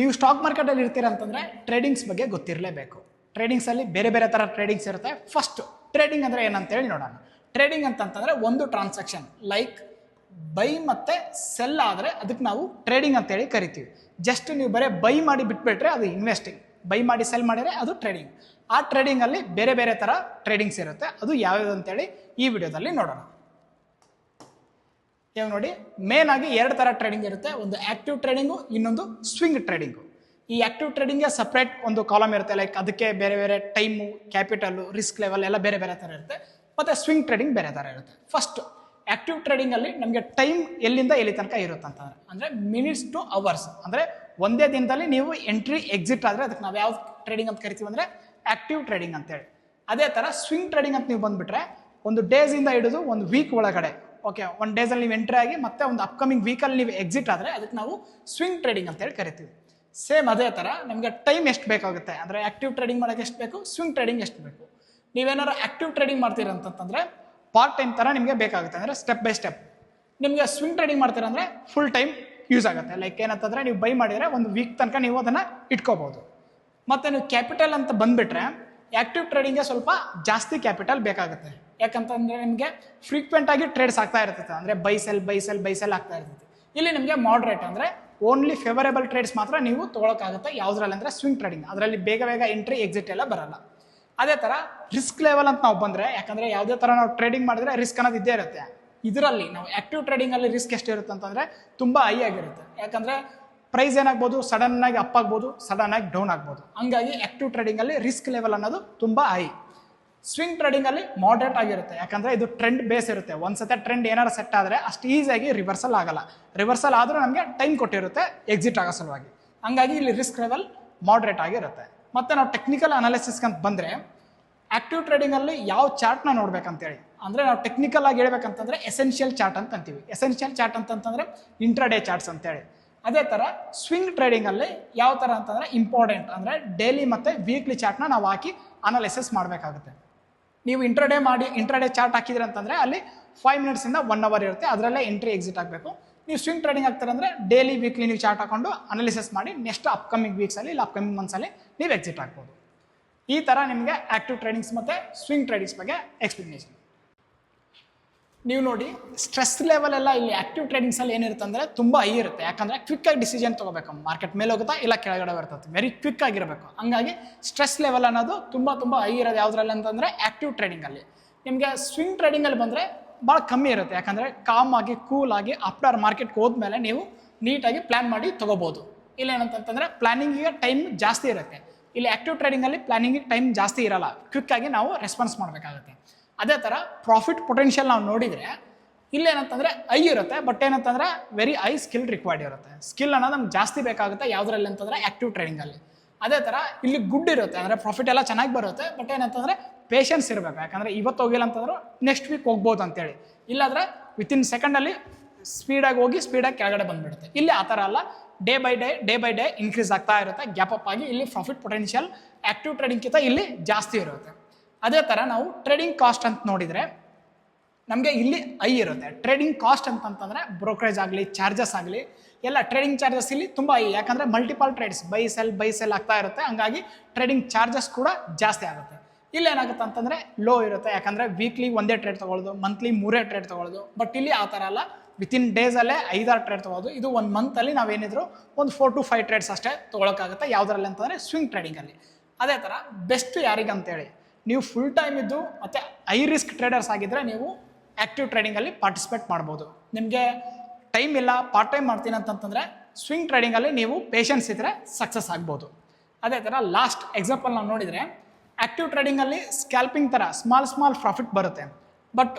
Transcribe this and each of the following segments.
ನೀವು ಸ್ಟಾಕ್ ಮಾರ್ಕೆಟಲ್ಲಿ ಇರ್ತೀರ ಅಂತಂದರೆ ಟ್ರೇಡಿಂಗ್ಸ್ ಬಗ್ಗೆ ಗೊತ್ತಿರಲೇಬೇಕು. ಟ್ರೇಡಿಂಗ್ಸಲ್ಲಿ ಬೇರೆ ಬೇರೆ ಥರ ಟ್ರೇಡಿಂಗ್ಸ್ ಇರುತ್ತೆ. ಫಸ್ಟ್ ಟ್ರೇಡಿಂಗ್ ಅಂದರೆ ಏನಂತೇಳಿ ನೋಡೋಣ. ಟ್ರೇಡಿಂಗ್ ಅಂತಂತಂದರೆ ಒಂದು ಟ್ರಾನ್ಸಾಕ್ಷನ್ ಲೈಕ್ ಬೈ ಮತ್ತು ಸೆಲ್ ಆದರೆ ಅದಕ್ಕೆ ನಾವು ಟ್ರೇಡಿಂಗ್ ಅಂತೇಳಿ ಕರಿತೀವಿ. ಜಸ್ಟ್ ನೀವು ಬರೀ ಬೈ ಮಾಡಿ ಬಿಟ್ಬಿಟ್ರೆ ಅದು ಇನ್ವೆಸ್ಟಿಂಗ್, ಬೈ ಮಾಡಿ ಸೆಲ್ ಮಾಡಿದರೆ ಅದು ಟ್ರೇಡಿಂಗ್. ಆ ಟ್ರೇಡಿಂಗಲ್ಲಿ ಬೇರೆ ಬೇರೆ ಥರ ಟ್ರೇಡಿಂಗ್ಸ್ ಇರುತ್ತೆ. ಅದು ಯಾವ್ಯಾವುದು ಅಂತೇಳಿ ಈ ವಿಡಿಯೋದಲ್ಲಿ ನೋಡೋಣ. ಇವಾಗ ನೋಡಿ, ಮೇನ್ ಆಗಿ ಎರಡು ಥರ ಟ್ರೇಡಿಂಗ್ ಇರುತ್ತೆ. ಒಂದು ಆಕ್ಟಿವ್ ಟ್ರೇಡಿಂಗು, ಇನ್ನೊಂದು ಸ್ವಿಂಗ್ ಟ್ರೇಡಿಂಗು. ಈ ಆಕ್ಟಿವ್ ಟ್ರೇಡಿಂಗ್ಗೆ ಸಪ್ರೇಟ್ ಒಂದು ಕಾಲಮ್ ಇರುತ್ತೆ, ಲೈಕ್ ಅದಕ್ಕೆ ಬೇರೆ ಬೇರೆ ಟೈಮು, ಕ್ಯಾಪಿಟಲು, ರಿಸ್ಕ್ ಲೆವೆಲ್ ಎಲ್ಲ ಬೇರೆ ಬೇರೆ ಥರ ಇರುತ್ತೆ. ಮತ್ತು ಸ್ವಿಂಗ್ ಟ್ರೇಡಿಂಗ್ ಬೇರೆ ಥರ ಇರುತ್ತೆ. ಫಸ್ಟ್ ಆಕ್ಟಿವ್ ಟ್ರೇಡಿಂಗಲ್ಲಿ ನಮಗೆ ಟೈಮ್ ಎಲ್ಲಿಂದ ಎಲ್ಲಿ ತನಕ ಇರುತ್ತೆ ಅಂತಂದರೆ, ಅಂದರೆ ಮಿನಿಟ್ಸ್ ಟು ಅವರ್ಸ್, ಅಂದರೆ ಒಂದೇ ದಿನದಲ್ಲಿ ನೀವು ಎಂಟ್ರಿ ಎಕ್ಸಿಟ್ ಆದರೆ ಅದಕ್ಕೆ ನಾವು ಯಾವ ಟ್ರೇಡಿಂಗ್ ಅಂತ ಕರಿತೀವಿ ಅಂದರೆ ಆಕ್ಟಿವ್ ಟ್ರೇಡಿಂಗ್ ಅಂತೇಳಿ. ಅದೇ ಥರ ಸ್ವಿಂಗ್ ಟ್ರೇಡಿಂಗ್ ಅಂತ ನೀವು ಬಂದುಬಿಟ್ರೆ ಒಂದು ಡೇಸಿಂದ ಹಿಡಿದು ಒಂದು ವೀಕ್ ಒಳಗಡೆ, ಓಕೆ, ಒಂದು ಡೇಸಲ್ಲಿ ನೀವು ಎಂಟ್ರಿ ಆಗಿ ಮತ್ತೆ ಒಂದು ಅಪ್ಕಮಿಂಗ್ ವೀಕಲ್ಲಿ ನೀವು ಎಕ್ಸಿಟ್ ಆದರೆ ಅದಕ್ಕೆ ನಾವು ಸ್ವಿಂಗ್ ಟ್ರೇಡಿಂಗ್ ಅಂತೇಳಿ ಕರಿತೀವಿ. ಸೇಮ್ ಅದೇ ಥರ ನಮಗೆ ಟೈಮ್ ಎಷ್ಟು ಬೇಕಾಗುತ್ತೆ, ಅಂದರೆ ಆಕ್ಟಿವ್ ಟ್ರೇಡಿಂಗ್ ಮಾಡೋಕ್ಕೆ ಎಷ್ಟು ಬೇಕು, ಸ್ವಿಂಗ್ ಟ್ರೇಡಿಂಗ್ ಎಷ್ಟು ಬೇಕು. ನೀವೇನಾರು ಆಕ್ಟಿವ್ ಟ್ರೇಡಿಂಗ್ ಮಾಡ್ತೀರ ಅಂತಂದರೆ ಪಾರ್ಟ್ ಟೈಮ್ ಥರ ನಿಮಗೆ ಬೇಕಾಗುತ್ತೆ, ಅಂದರೆ ಸ್ಟೆಪ್ ಬೈ ಸ್ಟೆಪ್. ನಿಮಗೆ ಸ್ವಿಂಗ್ ಟ್ರೇಡಿಂಗ್ ಮಾಡ್ತೀರ ಅಂದರೆ ಫುಲ್ ಟೈಮ್ ಯೂಸ್ ಆಗುತ್ತೆ. ಲೈಕ್ ಏನಂತಂದರೆ ನೀವು ಬೈ ಮಾಡಿದರೆ ಒಂದು ವೀಕ್ ತನಕ ನೀವು ಅದನ್ನು ಇಟ್ಕೋಬೋದು. ಮತ್ತು ನೀವು ಕ್ಯಾಪಿಟಲ್ ಅಂತ ಬಂದುಬಿಟ್ರೆ ಆಕ್ಟಿವ್ ಟ್ರೇಡಿಂಗ್ಗೆ ಸ್ವಲ್ಪ ಜಾಸ್ತಿ ಕ್ಯಾಪಿಟಲ್ ಬೇಕಾಗುತ್ತೆ. ಯಾಕಂತಂದರೆ ನಿಮಗೆ ಫ್ರೀಕ್ವೆಂಟಾಗಿ ಟ್ರೇಡ್ಸ್ ಆಗ್ತಾ ಇರ್ತೈತೆ, ಅಂದರೆ ಬೈ ಸೆಲ್ ಆಗ್ತಾ ಇರ್ತೈತೆ. ಇಲ್ಲಿ ನಿಮಗೆ ಮಾಡ್ರೇಟ್, ಅಂದರೆ ಓನ್ಲಿ ಫೇವರೇಬಲ್ ಟ್ರೇಡ್ಸ್ ಮಾತ್ರ ನೀವು ತೊಗೊಳಕ್ಕಾಗುತ್ತೆ. ಯಾವುದ್ರಲ್ಲಿ ಅಂದರೆ ಸ್ವಿಂಗ್ ಟ್ರೇಡಿಂಗ್, ಅದರಲ್ಲಿ ಬೇಗ ಎಂಟ್ರಿ ಎಕ್ಸಿಟ್ ಎಲ್ಲ ಬರಲ್ಲ. ಅದೇ ಥರ ರಿಸ್ಕ್ ಲೆವೆಲ್ ಅಂತ ನಾವು ಬಂದರೆ, ಯಾಕಂದರೆ ಯಾವುದೇ ಥರ ನಾವು ಟ್ರೇಡಿಂಗ್ ಮಾಡಿದ್ರೆ ರಿಸ್ಕ್ ಅನ್ನೋದು ಇದ್ದೇ ಇರುತ್ತೆ. ಇದರಲ್ಲಿ ನಾವು ಆಕ್ಟಿವ್ ಟ್ರೇಡಿಂಗಲ್ಲಿ ರಿಸ್ಕ್ ಎಷ್ಟಿರುತ್ತೆ ಅಂತಂದರೆ ತುಂಬ ಹೈ ಆಗಿರುತ್ತೆ. ಯಾಕಂದರೆ ಪ್ರೈಸ್ ಏನಾಗ್ಬೋದು, ಸಡನ್ನಾಗಿ ಅಪ್ ಆಗ್ಬೋದು, ಸಡನ್ನಾಗಿ ಡೌನ್ ಆಗ್ಬೋದು. ಹಂಗಾಗಿ ಆಕ್ಟಿವ್ ಟ್ರೇಡಿಂಗಲ್ಲಿ ರಿಸ್ಕ್ ಲೆವೆಲ್ ಅನ್ನೋದು ತುಂಬ ಹೈ. ಸ್ವಿಂಗ್ ಟ್ರೇಡಿಂಗಲ್ಲಿ ಮಾಡ್ರೇಟ್ ಆಗಿರುತ್ತೆ, ಯಾಕಂದರೆ ಇದು ಟ್ರೆಂಡ್ ಬೇಸ್ ಇರುತ್ತೆ. ಒಂದ್ಸತಿ ಟ್ರೆಂಡ್ ಏನಾರು ಸೆಟ್ ಆದರೆ ಅಷ್ಟು ಈಸಿಯಾಗಿ ರಿವರ್ಸಲ್ ಆಗಲ್ಲ. ರಿವರ್ಸಲ್ ಆದರೂ ನಮಗೆ ಟೈಮ್ ಕೊಟ್ಟಿರುತ್ತೆ ಎಕ್ಸಿಟ್ ಆಗೋ ಸಲುವಾಗಿ. ಹಂಗಾಗಿ ಇಲ್ಲಿ ರಿಸ್ಕ್ ಲೆವೆಲ್ ಮಾಡ್ರೇಟ್ ಆಗಿರುತ್ತೆ. ಮತ್ತು ನಾವು ಟೆಕ್ನಿಕಲ್ ಅನಾಲಿಸಿಸ್ಗೆ ಅಂತ ಬಂದರೆ ಆಕ್ಟಿವ್ ಟ್ರೇಡಿಂಗಲ್ಲಿ ಯಾವ ಚಾರ್ಟ್ನ ನೋಡ್ಬೇಕಂತೇಳಿ, ಅಂದರೆ ನಾವು ಟೆಕ್ನಿಕಲ್ ಆಗಿ ಹೇಳ್ಬೇಕಂತಂದರೆ ಎಸೆನ್ಷಿಯಲ್ ಚಾರ್ಟ್ ಅಂತ ಅಂತೀವಿ. ಎಸೆನ್ಷಿಯಲ್ ಚಾರ್ಟ್ ಅಂತಂತಂದರೆ ಇಂಟ್ರಾಡೇ ಚಾರ್ಟ್ಸ್ ಅಂತೇಳಿ. ಅದೇ ಥರ ಸ್ವಿಂಗ್ ಟ್ರೇಡಿಂಗಲ್ಲಿ ಯಾವ ಥರ ಅಂತಂದರೆ ಇಂಪಾರ್ಟೆಂಟ್, ಅಂದರೆ ಡೈಲಿ ಮತ್ತು ವೀಕ್ಲಿ ಚಾರ್ಟ್ನ ನಾವು ಹಾಕಿ ಅನಾಲಿಸಿಸ್ ಮಾಡಬೇಕಾಗುತ್ತೆ. ನೀವು ಇಂಟ್ರಾಡೇ ಚಾರ್ಟ್ ಹಾಕಿದ್ರೆ ಅಂತಂದರೆ ಅಲ್ಲಿ 5 ಮಿನಿಟ್ಸಿಂದ 1 ಅವರ್ ಇರುತ್ತೆ, ಅದರಲ್ಲೇ ಎಂಟ್ರಿ ಎಕ್ಸಿಟ್ ಆಗಬೇಕು. ನೀವು ಸ್ವಿಂಗ್ ಟ್ರೇಡಿಂಗ್ ಆಗ್ತಾರೆ ಅಂದರೆ ಡೈಲಿ ವೀಕ್ಲಿ ನೀವು ಚಾರ್ಟ್ ಹಾಕೊಂಡು ಅನಾಲಿಸಿಸ್ ಮಾಡಿ ನೆಕ್ಸ್ಟ್ ಅಪ್ಕಮಿಂಗ್ ವೀಕ್ಸಲ್ಲಿ ಇಲ್ಲ ಅಪ್ಕಮಿಂಗ್ ಮಂತ್ಸಲ್ಲಿ ನೀವು ಎಕ್ಸಿಟ್ ಆಗ್ಬೋದು. ಈ ಥರ ನಿಮಗೆ ಆಕ್ಟಿವ್ ಟ್ರೇಡಿಂಗ್ಸ್ ಮತ್ತು ಸ್ವಿಂಗ್ ಟ್ರೇಡಿಂಗ್ಸ್ ಬಗ್ಗೆ ಎಕ್ಸ್ಪ್ಲನೇಷನ್. ನೀವು ನೋಡಿ, ಸ್ಟ್ರೆಸ್ ಲೆವೆಲ್ ಎಲ್ಲ ಇಲ್ಲಿ ಆಕ್ಟಿವ್ ಟ್ರೇಡಿಂಗ್ಸಲ್ಲಿ ಏನಿರುತ್ತೆ ಅಂದರೆ ತುಂಬ ಹೈ ಇರುತ್ತೆ. ಯಾಕಂದರೆ ಕ್ವಿಕ್ಕಾಗಿ ಡಿಸಿಷನ್ ತೊಗೋಬೇಕು. ಮಾರ್ಕೆಟ್ ಮೇಲೆ ಹೋಗುತ್ತಾ ಇಲ್ಲ ಕೆಳಗಡೆ ಬರ್ತದೆ, ವೆರಿ ಕ್ವಿಕ್ ಆಗಿರಬೇಕು. ಹಂಗಾಗಿ ಸ್ಟ್ರೆಸ್ ಲೆವೆಲ್ ಅನ್ನೋದು ತುಂಬ ಹೈ ಇರೋದು ಯಾವುದ್ರಲ್ಲಿ ಅಂತಂದರೆ ಆಕ್ಟಿವ್ ಟ್ರೇಡಿಂಗಲ್ಲಿ. ನಿಮಗೆ ಸ್ವಿಂಗ್ ಟ್ರೇಡಿಂಗಲ್ಲಿ ಬಂದರೆ ಭಾಳ ಕಮ್ಮಿ ಇರುತ್ತೆ. ಯಾಕಂದರೆ ಕಾಮ್ ಆಗಿ ಕೂಲಾಗಿ ಆಫ್ಟರ್ ಮಾರ್ಕೆಟ್ಗೆ ಹೋದ್ಮೇಲೆ ನೀವು ನೀಟಾಗಿ ಪ್ಲ್ಯಾನ್ ಮಾಡಿ ತೊಗೋಬೋದು. ಇಲ್ಲೇನಂತಂದರೆ ಪ್ಲ್ಯಾನಿಂಗಿಗೆ ಟೈಮ್ ಜಾಸ್ತಿ ಇರುತ್ತೆ. ಇಲ್ಲಿ ಆಕ್ಟಿವ್ ಟ್ರೇಡಿಂಗಲ್ಲಿ ಪ್ಲ್ಯಾನಿಂಗಿಗೆ ಟೈಮ್ ಜಾಸ್ತಿ ಇರಲ್ಲ, ಕ್ವಿಕ್ಕಾಗಿ ನಾವು ರೆಸ್ಪಾನ್ಸ್ ಮಾಡಬೇಕಾಗುತ್ತೆ. ಅದೇ ಥರ ಪ್ರಾಫಿಟ್ ಪೊಟೆನ್ಷಿಯಲ್ ನಾವು ನೋಡಿದರೆ ಇಲ್ಲೇನಂತಂದರೆ ಹೈ ಇರುತ್ತೆ, ಬಟ್ ಏನಂತಂದರೆ ವೆರಿ ಹೈ ಸ್ಕಿಲ್ ರಿಕ್ವೈರ್ಡ್ ಇರುತ್ತೆ. ಸ್ಕಿಲ್ ಅನ್ನೋದು ನಮ್ಗೆ ಜಾಸ್ತಿ ಬೇಕಾಗುತ್ತೆ ಯಾವುದ್ರಲ್ಲಿ ಅಂತಂದರೆ ಆಕ್ಟಿವ್ ಟ್ರೇಡಿಂಗಲ್ಲಿ. ಅದೇ ಥರ ಇಲ್ಲಿ ಗುಡ್ ಇರುತ್ತೆ, ಅಂದರೆ ಪ್ರಾಫಿಟ್ ಎಲ್ಲ ಚೆನ್ನಾಗಿ ಬರುತ್ತೆ, ಬಟ್ ಏನಂತಂದರೆ ಪೇಷನ್ಸ್ ಇರಬೇಕು. ಯಾಕಂದರೆ ಇವತ್ತು ಹೋಗಿಲ್ಲ ಅಂತಂದ್ರೆ ನೆಕ್ಸ್ಟ್ ವೀಕ್ ಹೋಗ್ಬೋದು ಅಂತೇಳಿ. ಇಲ್ಲಾಂದರೆ ವಿತಿನ್ ಸೆಕೆಂಡಲ್ಲಿ ಸ್ಪೀಡಾಗಿ ಹೋಗಿ ಸ್ಪೀಡಾಗಿ ಕೆಳಗಡೆ ಬಂದುಬಿಡುತ್ತೆ. ಇಲ್ಲಿ ಆ ಥರ ಅಲ್ಲ, ಡೇ ಬೈ ಡೇ ಇನ್ಕ್ರೀಸ್ ಆಗ್ತಾ ಇರುತ್ತೆ. ಗ್ಯಾಪ್ ಅಪ್ ಆಗಿ ಇಲ್ಲಿ ಪ್ರಾಫಿಟ್ ಪೊಟೆನ್ಷಿಯಲ್ ಆಕ್ಟಿವ್ ಟ್ರೇಡಿಂಗ್ಗಿಂತ ಇಲ್ಲಿ ಜಾಸ್ತಿ ಇರುತ್ತೆ. ಅದೇ ಥರ ನಾವು ಟ್ರೇಡಿಂಗ್ ಕಾಸ್ಟ್ ಅಂತ ನೋಡಿದರೆ ನಮಗೆ ಇಲ್ಲಿ ಹೈ ಇರುತ್ತೆ. ಟ್ರೇಡಿಂಗ್ ಕಾಸ್ಟ್ ಅಂತಂತಂದರೆ ಬ್ರೋಕರೇಜ್ ಆಗಲಿ, ಚಾರ್ಜಸ್ ಆಗಲಿ, ಎಲ್ಲ ಟ್ರೇಡಿಂಗ್ ಚಾರ್ಜಸ್ ಇಲ್ಲಿ ತುಂಬ ಹೈ. ಯಾಕಂದರೆ ಮಲ್ಟಿಪಲ್ ಟ್ರೇಡ್ಸ್ ಬೈ ಸೆಲ್ ಆಗ್ತಾ ಇರುತ್ತೆ. ಹಂಗಾಗಿ ಟ್ರೇಡಿಂಗ್ ಚಾರ್ಜಸ್ ಕೂಡ ಜಾಸ್ತಿ ಆಗುತ್ತೆ. ಇಲ್ಲೇನಾಗುತ್ತೆ ಅಂತಂದರೆ ಲೋ ಇರುತ್ತೆ. ಯಾಕಂದರೆ ವೀಕ್ಲಿ ಒಂದೇ ಟ್ರೇಡ್ ತೊಗೊಳ್ಳೋದು, ಮಂತ್ಲಿ 3 ಟ್ರೇಡ್ ತೊಗೊಳ್ಳೋದು. ಬಟ್ ಇಲ್ಲಿ ಆ ಥರ ಅಲ್ಲ, ವಿತಿನ್ ಡೇಸಲ್ಲೇ 5-6 ಟ್ರೇಡ್ ತೊಗೊಳ್ಳೋದು. ಇದು 1 ಮಂತಲ್ಲಿ ನಾವೇನಿದ್ರು ಒಂದು 4 to 5 ಟ್ರೇಡ್ಸ್ ಅಷ್ಟೇ ತೊಗೊಳಕ್ಕಾಗುತ್ತೆ. ಯಾವುದರಲ್ಲಿ ಅಂತಂದರೆ ಸ್ವಿಂಗ್ ಟ್ರೇಡಿಂಗಲ್ಲಿ. ಅದೇ ಥರ ಬೆಸ್ಟ್ ಯಾರಿಗಂತೇಳಿ, ನೀವು ಫುಲ್ ಟೈಮ್ ಇದ್ದು ಮತ್ತು ಹೈ ರಿಸ್ಕ್ ಟ್ರೇಡರ್ಸ್ ಆಗಿದ್ದರೆ ನೀವು ಆಕ್ಟಿವ್ ಟ್ರೇಡಿಂಗಲ್ಲಿ ಪಾರ್ಟಿಸಿಪೇಟ್ ಮಾಡ್ಬೋದು. ನಿಮಗೆ ಟೈಮ್ ಇಲ್ಲ, ಪಾರ್ಟ್ ಟೈಮ್ ಮಾಡ್ತೀನಿ ಅಂತಂತಂದರೆ ಸ್ವಿಂಗ್ ಟ್ರೇಡಿಂಗಲ್ಲಿ ನೀವು ಪೇಷನ್ಸ್ ಇದ್ದರೆ ಸಕ್ಸಸ್ ಆಗ್ಬೋದು. ಅದೇ ಥರ ಲಾಸ್ಟ್ ಎಕ್ಸಾಂಪಲ್ ನಾವು ನೋಡಿದರೆ ಆಕ್ಟಿವ್ ಟ್ರೇಡಿಂಗಲ್ಲಿ ಸ್ಕ್ಯಾಲ್ಪಿಂಗ್ ಥರ ಸ್ಮಾಲ್ ಪ್ರಾಫಿಟ್ ಬರುತ್ತೆ. ಬಟ್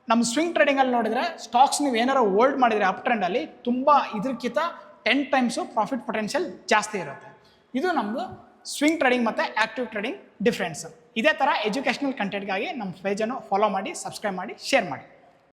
ನಮ್ಮ ಸ್ವಿಂಗ್ ಟ್ರೇಡಿಂಗಲ್ಲಿ ನೋಡಿದರೆ ಸ್ಟಾಕ್ಸ್ ನೀವು ಏನಾರು ಹೋಲ್ಡ್ ಮಾಡಿದರೆ ಅಪ್ ಟ್ರೆಂಡಲ್ಲಿ ತುಂಬ ಇದಕ್ಕಿಂತ 10 ಟೈಮ್ಸು ಪ್ರಾಫಿಟ್ ಪೊಟೆನ್ಷಿಯಲ್ ಜಾಸ್ತಿ ಇರುತ್ತೆ. ಇದು ನಮ್ಮದು ಸ್ವಿಂಗ್ ಟ್ರೇಡಿಂಗ್ ಮತ್ತು ಆಕ್ಟಿವ್ ಟ್ರೇಡಿಂಗ್ ಡಿಫ್ರೆನ್ಸ್. ಇದೇ ಥರ ಎಜುಕೇಷನಲ್ ಕಂಟೆಂಟ್ಗಾಗಿ ನಮ್ಮ ಪೇಜನ್ನು ಫಾಲೋ ಮಾಡಿ, ಸಬ್ಸ್ಕ್ರೈಬ್ ಮಾಡಿ, ಶೇರ್ ಮಾಡಿ.